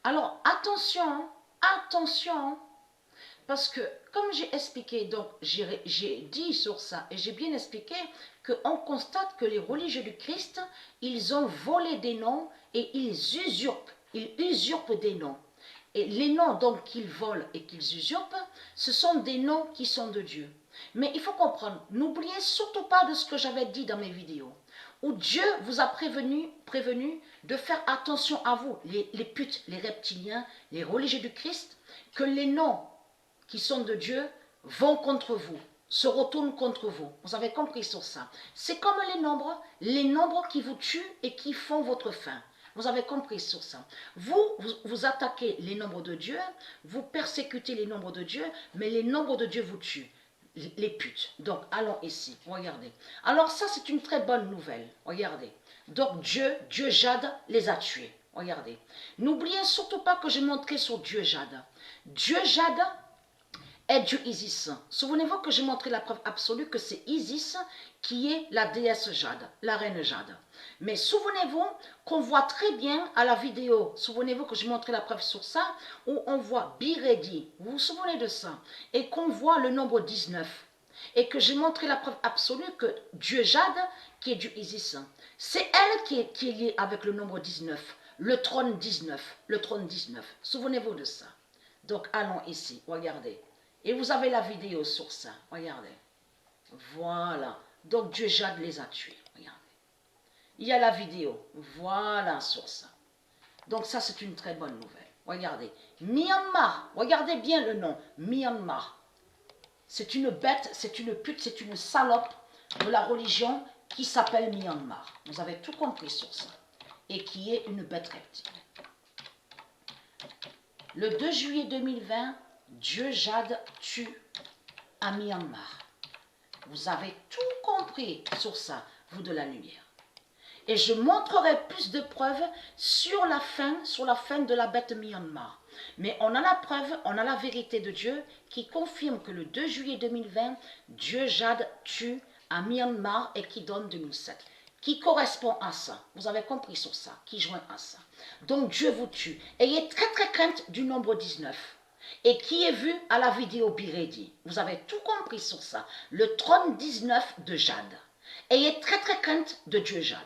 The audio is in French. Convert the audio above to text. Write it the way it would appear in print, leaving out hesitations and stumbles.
Alors, attention, attention, parce que, comme j'ai expliqué, donc j'ai dit sur ça, et j'ai bien expliqué qu'on constate que les religieux du Christ, ils ont volé des noms et ils usurpent des noms. Et les noms donc qu'ils volent et qu'ils usurpent, ce sont des noms qui sont de Dieu. Mais il faut comprendre, n'oubliez surtout pas de ce que j'avais dit dans mes vidéos, où Dieu vous a prévenu de faire attention à vous, les putes, les reptiliens, les religieux du Christ, que les noms qui sont de Dieu vont contre vous, se retournent contre vous. Vous avez compris sur ça. C'est comme les nombres qui vous tuent et qui font votre fin. Vous avez compris sur ça. Vous attaquez les nombres de Dieu, vous persécutez les nombres de Dieu, mais les nombres de Dieu vous tuent. Les putes. Donc, allons ici. Regardez. Alors, ça, c'est une très bonne nouvelle. Regardez. Donc, Dieu Jade les a tués. Regardez. N'oubliez surtout pas que j'ai montré sur Dieu Jade. Dieu Jade est Dieu Isis. Souvenez-vous que j'ai montré la preuve absolue que c'est Isis qui est la déesse Jade, la reine Jade. Mais souvenez-vous qu'on voit très bien à la vidéo, souvenez-vous que j'ai montré la preuve sur ça, où on voit Biredi, vous vous souvenez de ça, et qu'on voit le nombre 19, et que j'ai montré la preuve absolue que Dieu Jade, qui est Dieu Isis, c'est elle qui est liée avec le nombre 19, le trône 19, le trône 19. Souvenez-vous de ça. Donc allons ici, regardez. Et vous avez la vidéo sur ça, regardez. Voilà. Donc Dieu Jade les a tués, regardez. Il y a la vidéo, voilà sur ça. Donc ça c'est une très bonne nouvelle. Regardez, Myanmar, regardez bien le nom, Myanmar. C'est une bête, c'est une pute, c'est une salope de la religion qui s'appelle Myanmar. Vous avez tout compris sur ça. Et qui est une bête reptile. Le 2 juillet 2020, Dieu Jade tue à Myanmar. Vous avez tout compris sur ça, vous de la lumière. Et je montrerai plus de preuves sur la fin de la bête Myanmar. Mais on a la preuve, on a la vérité de Dieu qui confirme que le 2 juillet 2020, Dieu Jade tue à Myanmar et qui donne 2007. Qui correspond à ça. Vous avez compris sur ça, qui joint à ça. Donc Dieu vous tue. Ayez très très crainte du nombre 19. Et qui est vu à la vidéo Biredi. Vous avez tout compris sur ça. Le trône 19 de Jade. Ayez très très crainte de Dieu Jade.